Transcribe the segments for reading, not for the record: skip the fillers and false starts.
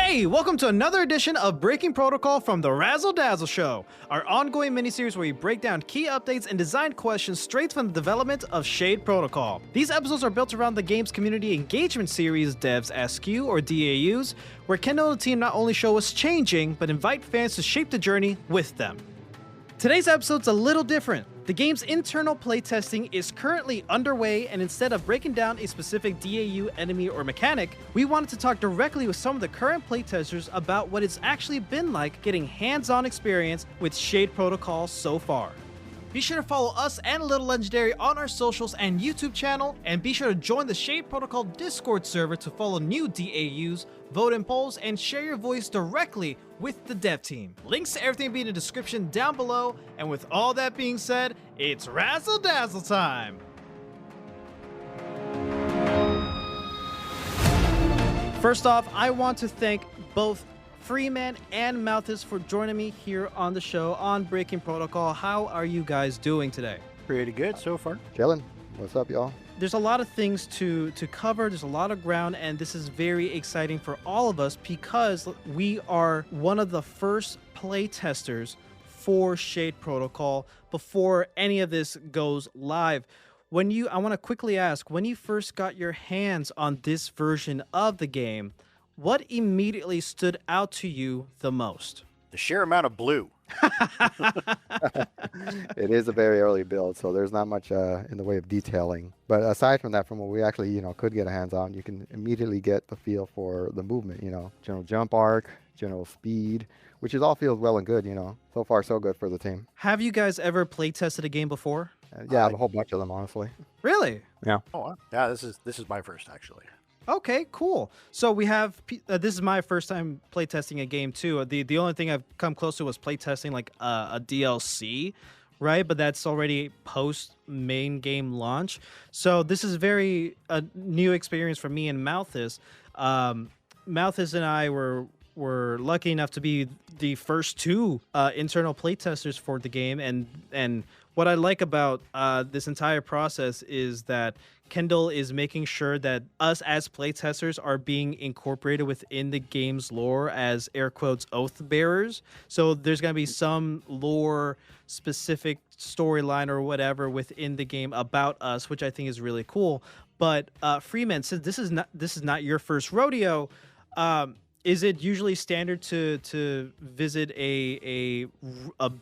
Hey, welcome to another edition of Breaking Protocol from the Razzle Dazzle Show, our ongoing miniseries where we break down key updates and design questions straight from the development of Shade Protocol. These episodes are built around the game's community engagement series Devs Ask You, or DAUs, where Kendall and the team not only show us changing, but invite fans to shape the journey with them. Today's episode's a little different. The game's internal playtesting is currently underway, and instead of breaking down a specific DAU, enemy, or mechanic, we wanted to talk directly with some of the current playtesters about what it's actually been like getting hands-on experience with Shade Protocol so far. Be sure to follow us and Little Legendary on our socials and YouTube channel, and be sure to join the Shade Protocol Discord server to follow new DAUs, vote in polls, and share your voice directly with the dev team. Links to everything will be in the description down below, and with all that being said, it's Razzle Dazzle time! First off, I want to thank both Freeman and Malthus for joining me here on the show on Breaking Protocol. How are you guys doing today? Pretty good so far. Chillin'. What's up, y'all? There's a lot of things to cover. There's a lot of ground, and this is very exciting for all of us because we are one of the first play testers for Shade Protocol before any of this goes live. I want to quickly ask, when you first got your hands on this version of the game, what immediately stood out to you the most? The sheer amount of blue. It is a very early build, so there's not much in the way of detailing. But aside from that, from what we actually, could get a hands on, you can immediately get the feel for the movement, general jump arc, general speed, which is all feels well and good, So far, so good for the team. Have you guys ever play tested a game before? Yeah, I have a whole bunch of them, honestly. Really? Yeah. Oh, wow. Yeah, this is my first, actually. Okay, cool. So we have, this is my first time playtesting a game too. The only thing I've come close to was playtesting like a DLC, right? But that's already post main game launch. So this is a new experience for me and Malthus. Malthus and I were lucky enough to be the first two internal playtesters for the game, and what I like about this entire process is that Kendall is making sure that us as playtesters are being incorporated within the game's lore as air quotes oath bearers. So there's going to be some lore specific storyline or whatever within the game about us, which I think is really cool. But Freeman, since this is not your first rodeo, is it usually standard to visit a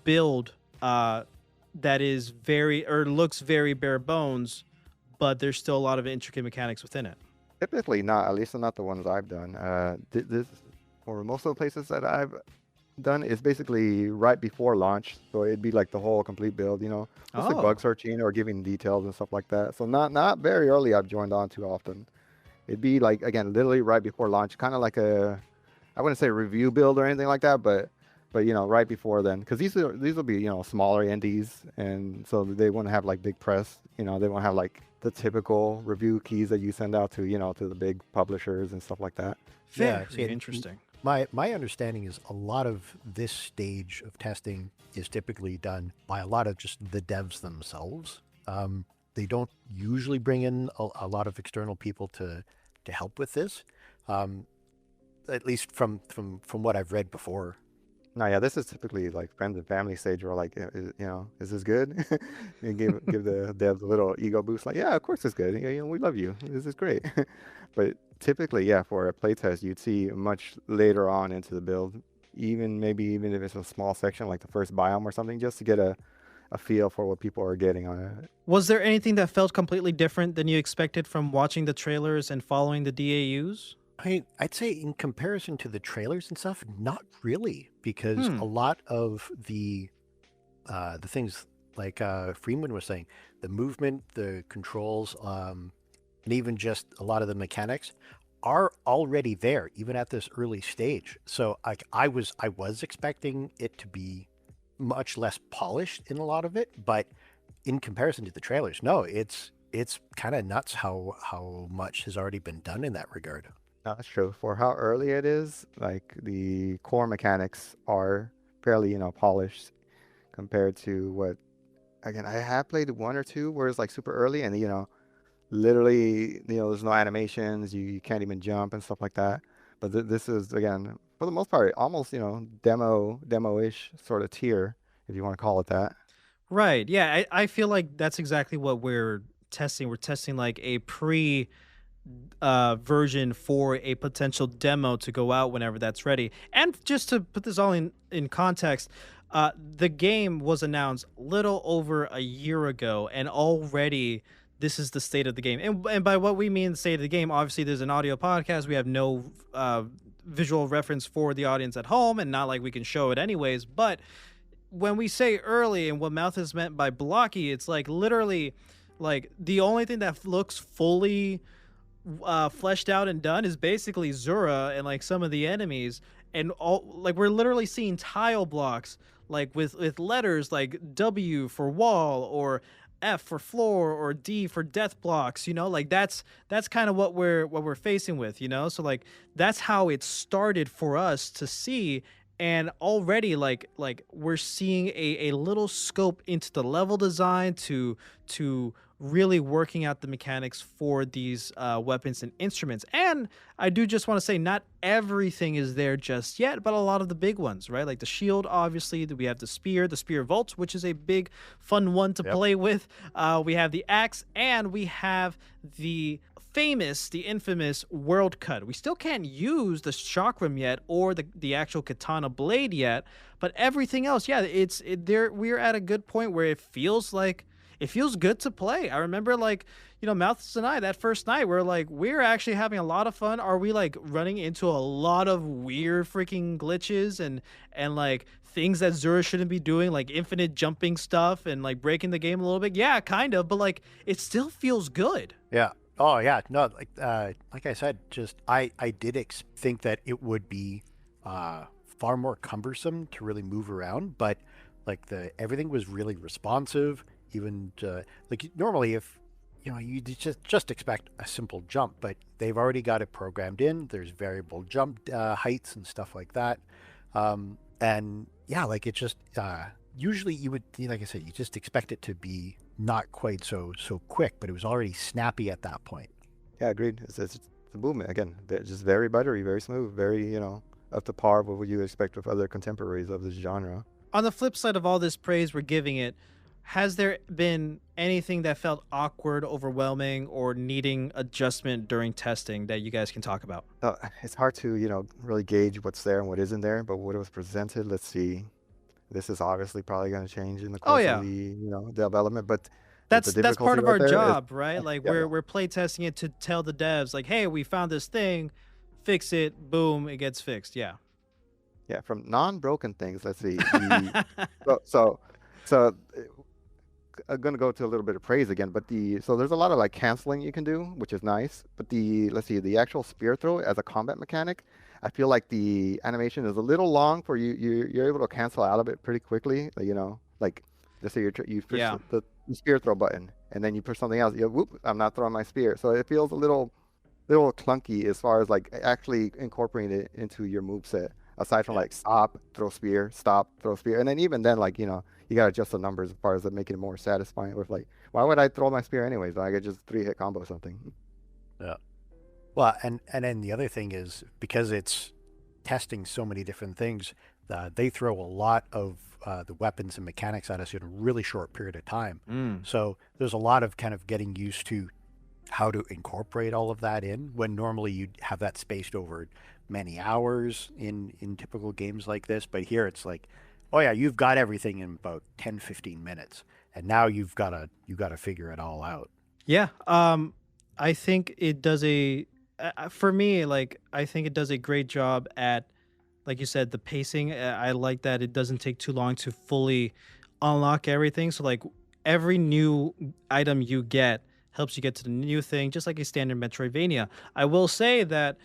build that is looks very bare bones, but there's still a lot of intricate mechanics within it? Typically not, at least not the ones I've done. This, or most of the places that I've done, is basically right before launch. So it'd be like the whole complete build, mostly bug searching or giving details and stuff like that. So not very early I've joined on too often. It'd be like, again, literally right before launch, kind of like I wouldn't say review build or anything like that, but right before then, because these will be smaller indies, and so they wouldn't have like big press. They won't have like the typical review keys that you send out to to the big publishers and stuff like that. Very interesting. My understanding is a lot of this stage of testing is typically done by a lot of just the devs themselves. They don't usually bring in a lot of external people to help with this, at least from what I've read before. No, yeah, this is typically like friends and family stage, where like, is this good? And give the devs a little ego boost, like, yeah, of course it's good. We love you. This is great. But typically, yeah, for a playtest, you'd see much later on into the build, even if it's a small section, like the first biome or something, just to get a feel for what people are getting on it. Was there anything that felt completely different than you expected from watching the trailers and following the DAUs? I'd say in comparison to the trailers and stuff, not really, because a lot of the things like Freeman was saying, the movement, the controls, and even just a lot of the mechanics are already there, even at this early stage. So I was expecting it to be much less polished in a lot of it, but in comparison to the trailers, no, it's kind of nuts how much has already been done in that regard. No, that's true. For how early it is, like the core mechanics are fairly, polished compared to what, again, I have played one or two where it's like super early and, literally, there's no animations, you can't even jump and stuff like that. But this is again, for the most part, almost demo-ish sort of tier, if you want to call it that. Right. Yeah, I feel like that's exactly what we're testing. We're testing like a pre version for a potential demo to go out whenever that's ready. And just to put this all in context, the game was announced little over a year ago, and already this is the state of the game. And by what we mean the state of the game, obviously there's an audio podcast. We have no visual reference for the audience at home, and not like we can show it anyways. But when we say early and what Mouth is meant by blocky, it's like literally like the only thing that looks fully fleshed out and done is basically Zura and like some of the enemies, and all like we're literally seeing tile blocks like with letters like W for wall or F for floor or D for death blocks, like that's kind of what we're facing with, so like that's how it started for us to see. And already like we're seeing a little scope into the level design to really working out the mechanics for these weapons and instruments. And I do just want to say not everything is there just yet, but a lot of the big ones, right? Like the shield, obviously, we have the spear vaults, which is a big fun one to play with. We have the axe, and we have the infamous world cut. We still can't use the chakram yet or the actual katana blade yet, but everything else, yeah, we're at a good point where it feels good to play. I remember Mouths and I, that first night, we're actually having a lot of fun. Are we like running into a lot of weird freaking glitches and like things that Zura shouldn't be doing, like infinite jumping stuff and like breaking the game a little bit? Yeah, kind of, but like it still feels good. Yeah. Oh yeah, no, like I said, just I did think that it would be far more cumbersome to really move around, but like everything was really responsive. Even like normally, if you just expect a simple jump, but they've already got it programmed in. There's variable jump heights and stuff like that, and yeah, like it just usually you would, like I said, you just expect it to be not quite so quick, but it was already snappy at that point. Yeah, agreed. It's the movement again, just very buttery, very smooth, very up to par with what you expect with other contemporaries of this genre. On the flip side of all this praise we're giving it, has there been anything that felt awkward, overwhelming, or needing adjustment during testing that you guys can talk about? It's hard to really gauge what's there and what isn't there, but what it was presented, let's see. This is obviously probably going to change in the course of the development, but that's part of our job, right? Like we're play testing it to tell the devs like, hey, we found this thing, fix it, boom, it gets fixed. Yeah, from non-broken things, let's see. So I'm gonna go to a little bit of praise again, but so there's a lot of like canceling you can do, which is nice, but let's see, the actual spear throw as a combat mechanic, I feel like the animation is a little long for you're able to cancel out of it pretty quickly. Like let's say you push the spear throw button and then you push something else, whoop, I'm not throwing my spear. So it feels a little clunky as far as like actually incorporating it into your moveset, aside from like stop, throw spear, stop, throw spear. And then even then, like, you gotta adjust the numbers as far as making it more satisfying with like, why would I throw my spear anyways? I could just 3-hit combo something. Yeah. Well, and then the other thing is, because it's testing so many different things, they throw a lot of the weapons and mechanics at us in a really short period of time. So there's a lot of kind of getting used to how to incorporate all of that in, when normally you'd have that spaced over many hours in typical games like this. But here it's like, oh yeah, you've got everything in about 10-15 minutes, and now you've got to figure it all out. Yeah. I think it does for me, like, I think it does a great job at, like you said, the pacing. I like that it doesn't take too long to fully unlock everything. So like every new item you get helps you get to the new thing, just like a standard Metroidvania. I will say that,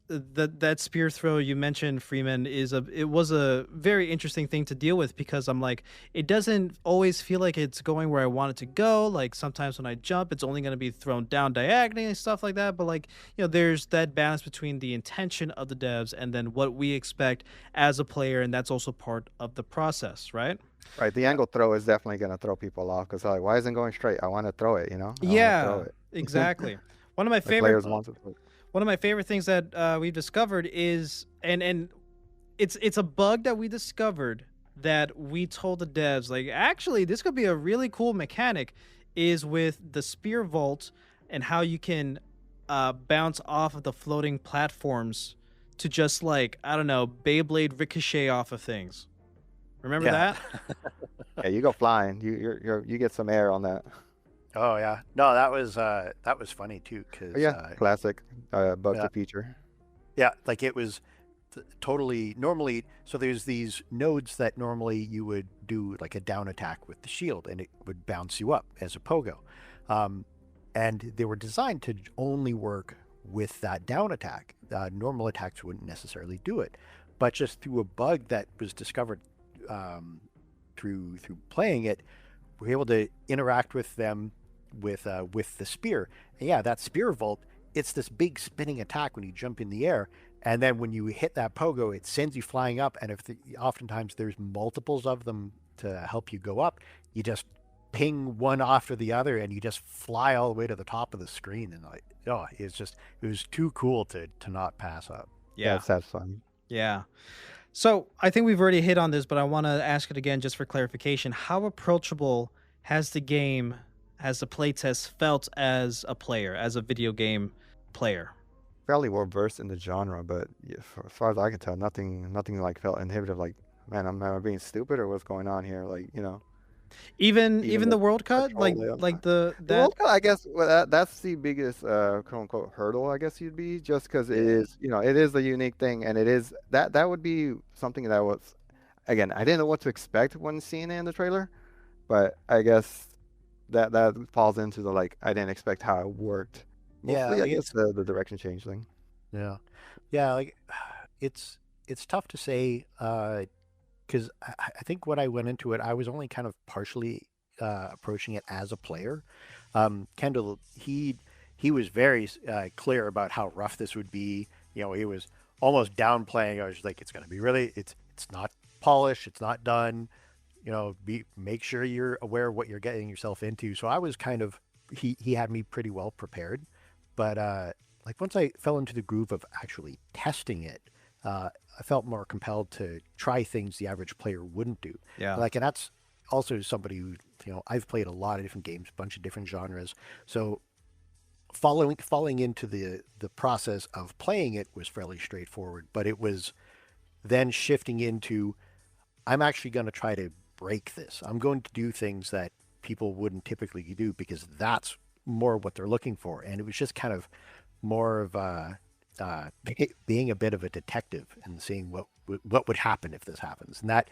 that spear throw you mentioned, Freeman, it was a very interesting thing to deal with, because I'm like, it doesn't always feel like it's going where I want it to go. Like sometimes when I jump, it's only going to be thrown down diagonally and stuff like that. But like, there's that balance between the intention of the devs and then what we expect as a player, and that's also part of the process, right? Right. The angle throw is definitely going to throw people off, because like, why isn't it going straight? I want to throw it, Yeah, exactly. One of my favorite one of my favorite things that we've discovered is, and it's a bug that we discovered that we told the devs, like, actually, this could be a really cool mechanic, is with the spear vault and how you can bounce off of the floating platforms to just, like, I don't know, Beyblade ricochet off of things. Remember that? Yeah, you go flying. You get some air on that. Oh yeah, no, that was funny too, because Classic bug yeah. to feature. Yeah, like it was totally normally. So there's these nodes that normally you would do like a down attack with the shield, and it would bounce you up as a pogo, and they were designed to only work with that down attack. Normal attacks wouldn't necessarily do it, but just through a bug that was discovered through playing it, we're able to interact with them with the spear. And yeah, that spear vault, it's this big spinning attack when you jump in the air, and then when you hit that pogo, it sends you flying up. And oftentimes there's multiples of them to help you go up, you just ping one after the other, and you just fly all the way to the top of the screen. And like, oh, it was too cool to not pass up. Yeah, that's fun. Yeah. So I think we've already hit on this, but I want to ask it again just for clarification. How approachable has the game, has the playtest felt as a player, as a video game player? Fairly well versed in the genre, but as far as I can tell, nothing like felt inhibitive. Like, man, am I being stupid or what's going on here? Like, Even the world cut, like the world cut, I guess that's the biggest quote unquote hurdle, I guess you'd be, just because it is, it is a unique thing, and it is that would be something that was, again, I didn't know what to expect when seeing it in the trailer, but I guess that falls into the, like, I didn't expect how it worked. Mostly, I guess the direction change thing. Yeah, like it's tough to say. Because I think when I went into it, I was only kind of partially approaching it as a player. Kendall, he was very clear about how rough this would be. He was almost downplaying. I was like, it's going to be really, it's not polished, it's not done. Make sure you're aware of what you're getting yourself into. So I was kind of, he had me pretty well prepared. But like once I fell into the groove of actually testing it, I felt more compelled to try things the average player wouldn't do. Yeah. Like, and that's also somebody who, I've played a lot of different games, a bunch of different genres. So falling into the process of playing it was fairly straightforward, but it was then shifting into, I'm actually going to try to break this. I'm going to do things that people wouldn't typically do because that's more what they're looking for. And it was just kind of more of being a bit of a detective and seeing what would happen if this happens, and that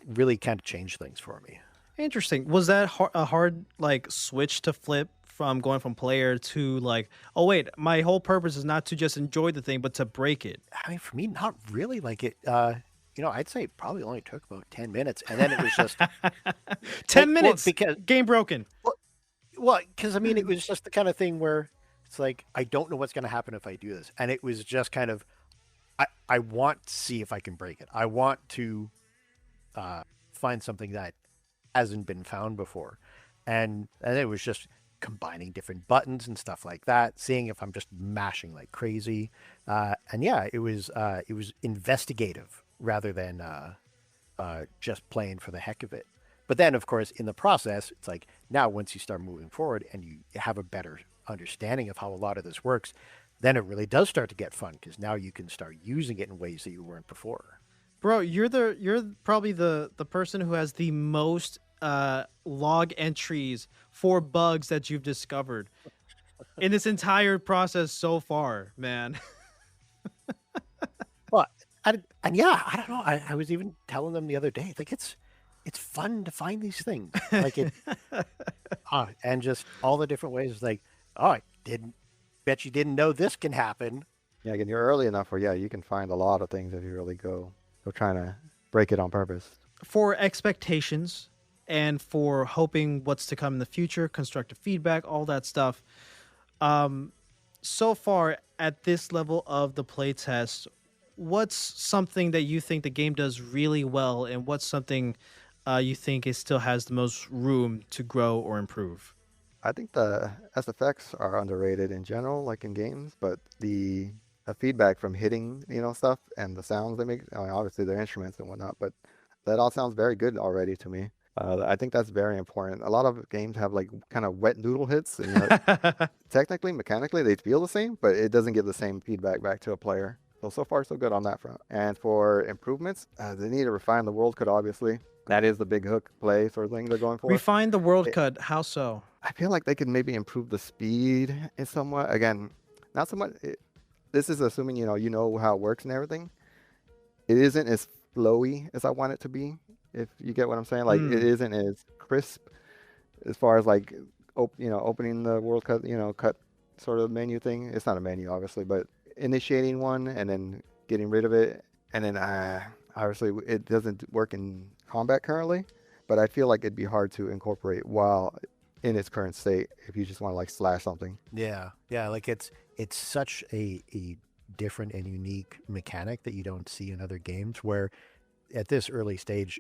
really kind of changed things for me. Interesting. Was that a hard like switch to flip from going from player to like, oh wait, my whole purpose is not to just enjoy the thing but to break it? I mean, for me, not really. Like it, I'd say it probably only took about 10 minutes, and then it was just 10 minutes because game broken. Well, because I mean, it was just the kind of thing where it's like, I don't know what's going to happen if I do this. And it was just kind of, I want to see if I can break it. I want to find something that hasn't been found before. And it was just combining different buttons and stuff like that, seeing if I'm just mashing like crazy. And yeah, it was investigative rather than just playing for the heck of it. But then, of course, in the process, it's like, now once you start moving forward and you have a better understanding of how a lot of this works, then it really does start to get fun, because now you can start using it in ways that you weren't before. Bro, you're probably the person who has the most log entries for bugs that you've discovered in this entire process so far, man. Well, and yeah, I don't know. I was even telling them the other day, like, it's fun to find these things, like it, and just all the different ways. Like, oh, I bet you didn't know this can happen. Yeah, again, you're early enough where you can find a lot of things if you really go trying to break it on purpose. For expectations and for hoping what's to come in the future, constructive feedback, all that stuff. So far at this level of the playtest, what's something that you think the game does really well, and what's something you think it still has the most room to grow or improve? I think the SFX are underrated in general, like in games, but the feedback from hitting, stuff and the sounds they make, I mean, obviously they're instruments and whatnot, but that all sounds very good already to me. I think that's very important. A lot of games have like kind of wet noodle hits, and technically, mechanically, they feel the same, but it doesn't give the same feedback back to a player. So far, so good on that front. And for improvements, they need to refine the world cut, obviously. That is the big hook play sort of thing they're going for. Refine the world cut. How so? I feel like they could maybe improve the speed in somewhat. Again, not so much. This is assuming you know how it works and everything. It isn't as flowy as I want it to be. If you get what I'm saying, like it isn't as crisp as far as like opening the world cut, cut sort of menu thing. It's not a menu, obviously, but initiating one and then getting rid of it, and then obviously it doesn't work in combat currently. But I feel like it'd be hard to incorporate while in its current state if you just want to like slash something. Yeah, like it's such a different and unique mechanic that you don't see in other games, where at this early stage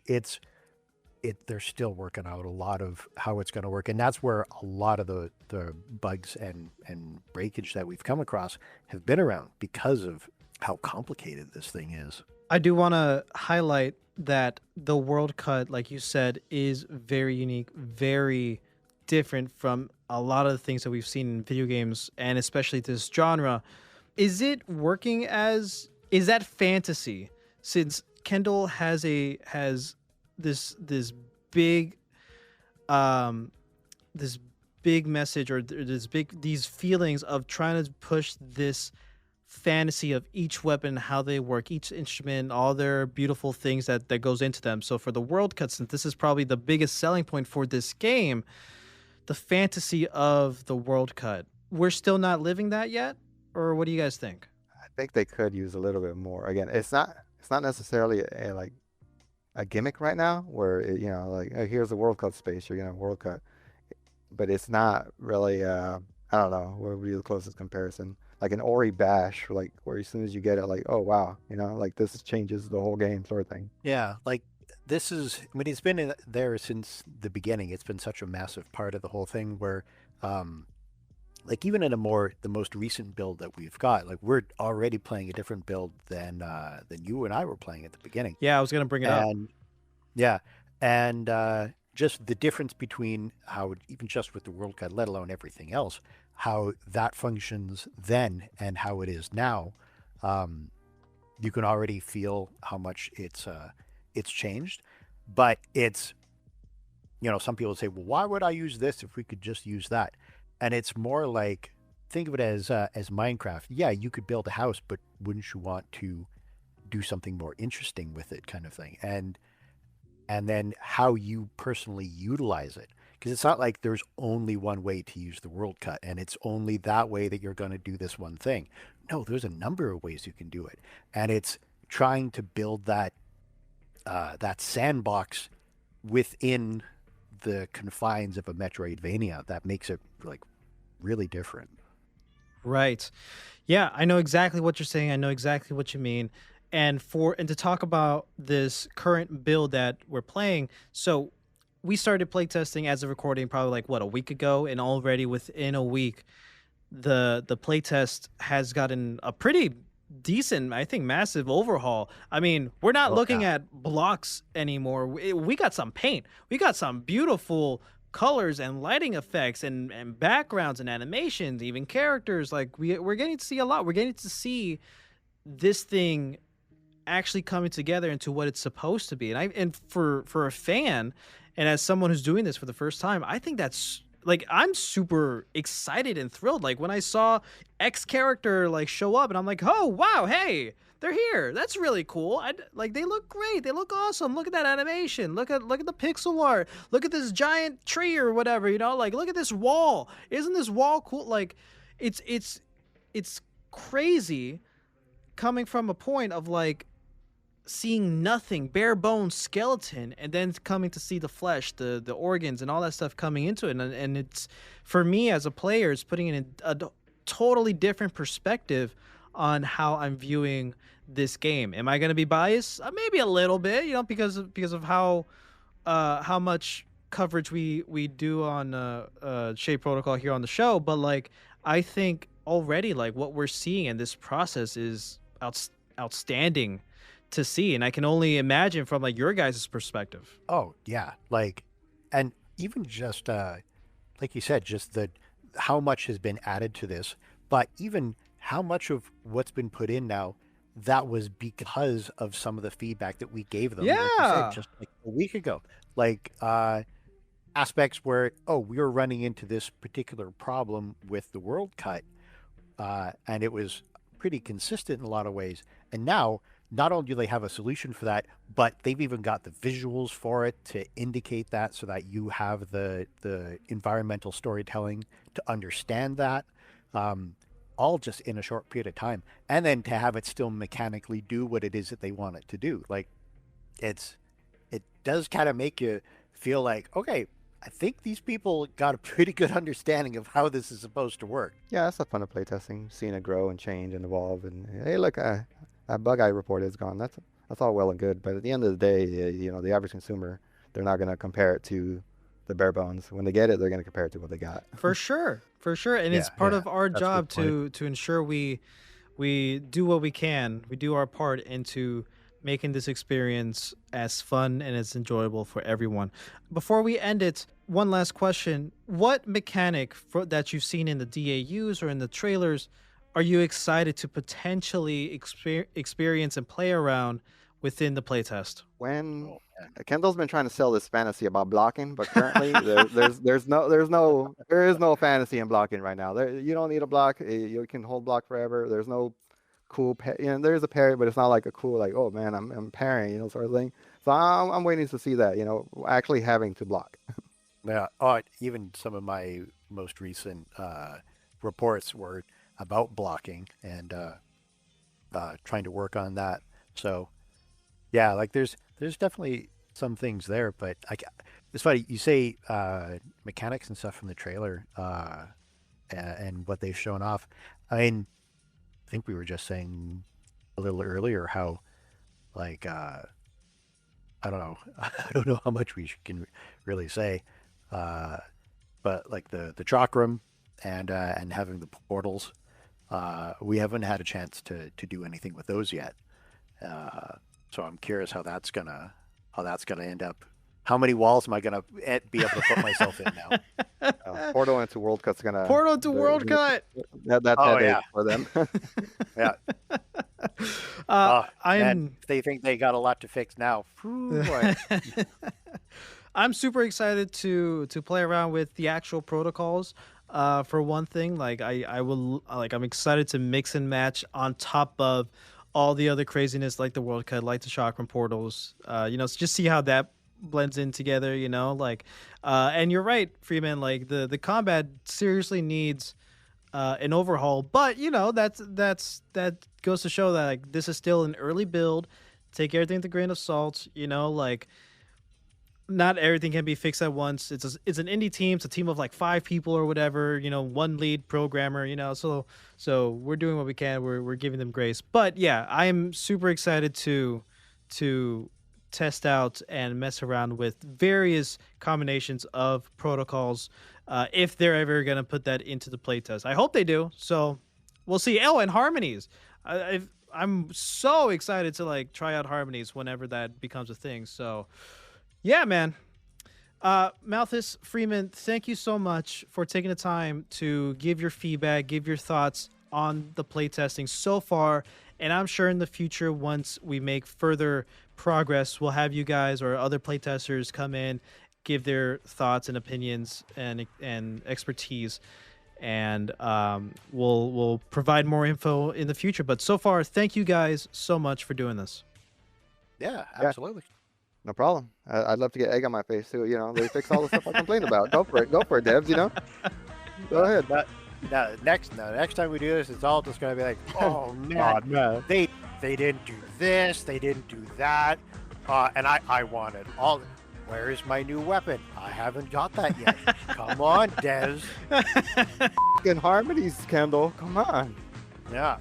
they're still working out a lot of how it's going to work, and that's where a lot of the bugs and breakage that we've come across have been around, because of how complicated this thing is. I do want to highlight that the world cut, like you said, is very unique, very different from a lot of the things that we've seen in video games, and especially this genre. Is it working is that fantasy? Since Kendall has this big message, or these feelings of trying to push this fantasy of each weapon, how they work, each instrument, all their beautiful things that goes into them. So for the world cut, since this is probably the biggest selling point for this game, the fantasy of the world cut, we're still not living that yet? Or what do you guys think? I think they could use a little bit more. Again, it's not necessarily a gimmick right now where like, oh, here's the world cut space, you're gonna have world cut, but it's not really. I don't know what would be the closest comparison, like an Ori bash, like where as soon as you get it, like, oh wow, like this changes the whole game sort of thing. Yeah, like this is. I mean, it's been there since the beginning. It's been such a massive part of the whole thing, where like even in the most recent build that we've got, like we're already playing a different build than you and I were playing at the beginning. Yeah, I was gonna bring it up. Yeah, and just the difference between how, even just with the world cut, let alone everything else, how that functions then and how it is now. You can already feel how much it's changed, but it's, some people say, well, why would I use this if we could just use that? And it's more like, think of it as Minecraft. Yeah, you could build a house, but wouldn't you want to do something more interesting with it, kind of thing? And then how you personally utilize it. Because it's not like there's only one way to use the world cut, and it's only that way that you're going to do this one thing. No, there's a number of ways you can do it. And it's trying to build that sandbox within the confines of a Metroidvania that makes it like really different. Right. Yeah, I know exactly what you're saying. I know exactly what you mean. And to talk about this current build that we're playing, so we started playtesting as of recording probably like a week ago, and already within a week the playtest has gotten a pretty decent, I think, massive overhaul. I mean, we're not looking at blocks anymore. We got some paint. We got some beautiful colors and lighting effects and backgrounds and animations, even characters. Like we're getting to see a lot. We're getting to see this thing actually coming together into what it's supposed to be. And for a fan, and as someone who's doing this for the first time, I think that's like, I'm super excited and thrilled. Like when I saw X character like show up, and I'm like, oh wow, hey, they're here. That's really cool. Like they look great. They look awesome. Look at that animation. Look at the pixel art. Look at this giant tree or whatever. Like look at this wall. Isn't this wall cool? Like it's crazy coming from a point of like seeing nothing, bare bones skeleton, and then coming to see the flesh, the organs, and all that stuff coming into it. And it's, for me as a player, it's putting in a totally different perspective on how I'm viewing this game. Am I going to be biased? Maybe a little bit, because of how much coverage we do on Shape Protocol here on the show, but like I think already like what we're seeing in this process is outstanding to see, and I can only imagine from like your guys' perspective. Oh yeah, like, and even just like you said, just how much has been added to this, but even how much of what's been put in now, that was because of some of the feedback that we gave them. Yeah, like you said, just like a week ago, like aspects where we were running into this particular problem with the world cut, and it was pretty consistent in a lot of ways, and now. Not only do they have a solution for that, but they've even got the visuals for it to indicate that, so that you have the environmental storytelling to understand that, all just in a short period of time. And then to have it still mechanically do what it is that they want it to do. Like, it does kind of make you feel like, okay, I think these people got a pretty good understanding of how this is supposed to work. Yeah, that's the fun of playtesting, seeing it grow and change and evolve. And hey, look, that bug I reported is gone. That's all well and good, but at the end of the day, the average consumer, they're not going to compare it to the bare bones. When they get it, they're going to compare it to what they got. For sure, and it's part of our job to ensure we do what we can. We do our part into making this experience as fun and as enjoyable for everyone. Before we end it, one last question: what mechanic that you've seen in the DAUs or in the trailers are you excited to potentially experience and play around within the playtest? When Kendall's been trying to sell this fantasy about blocking, but currently there is no fantasy in blocking right now. You don't need a block. You can hold block forever. There's no cool there's a parry, but it's not like a cool like, oh man, I'm parrying, sort of thing. So I'm waiting to see that, actually having to block. Yeah. Even some of my most recent reports were about blocking and trying to work on that. So yeah, like there's definitely some things there, but it's funny you say mechanics and stuff from the trailer and what they've shown off. I mean, I think we were just saying a little earlier how like I don't know how much we can really say, but like the chakram and having the portals. We haven't had a chance to do anything with those yet, so I'm curious how that's gonna end up. How many walls am I gonna be able to put myself in now? Portal into World Cut's gonna. Portal into World Cut. That's headache for them. Yeah. If they think they got a lot to fix now. I'm super excited to play around with the actual protocols. For one thing, like I'm excited to mix and match on top of all the other craziness, like the World Cut, like the chakram portals. So just see how that blends in together. And you're right, Freeman. Like the combat seriously needs an overhaul, but that goes to show that like this is still an early build. Take everything with a grain of salt. Not everything can be fixed at once. It's an indie team. It's a team of like 5 people or whatever, one lead programmer, so we're doing what we can. We're giving them grace. But yeah, I am super excited to test out and mess around with various combinations of protocols if they're ever going to put that into the playtest. I hope they do. So we'll see. Oh, and harmonies. I'm so excited to like try out harmonies whenever that becomes a thing. So yeah, man. Malthus, Freeman, thank you so much for taking the time to give your feedback, give your thoughts on the playtesting so far. And I'm sure in the future, once we make further progress, we'll have you guys or other playtesters come in, give their thoughts and opinions and expertise. And we'll provide more info in the future. But so far, thank you guys so much for doing this. Yeah, absolutely. No problem. I'd love to get egg on my face too. They fix all the stuff I complain about. Go for it, devs. Go ahead. Next time we do this, it's all just gonna be like, oh man, no. They didn't do this, they didn't do that, and I wanted all. Where is my new weapon? I haven't got that yet. Come on, Des. Fucking harmonies, Kendall. Come on. Yeah.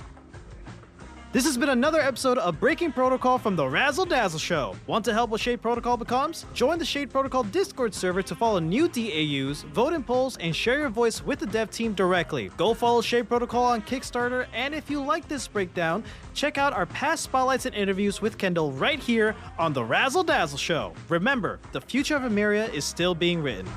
This has been another episode of Breaking Protocol from the Razzle Dazzle Show. Want to help with Shade Protocol becomes? Join the Shade Protocol Discord server to follow new DAUs, vote in polls, and share your voice with the dev team directly. Go follow Shade Protocol on Kickstarter, and if you like this breakdown, check out our past spotlights and interviews with Kendall right here on the Razzle Dazzle Show. Remember, the future of Emeria is still being written.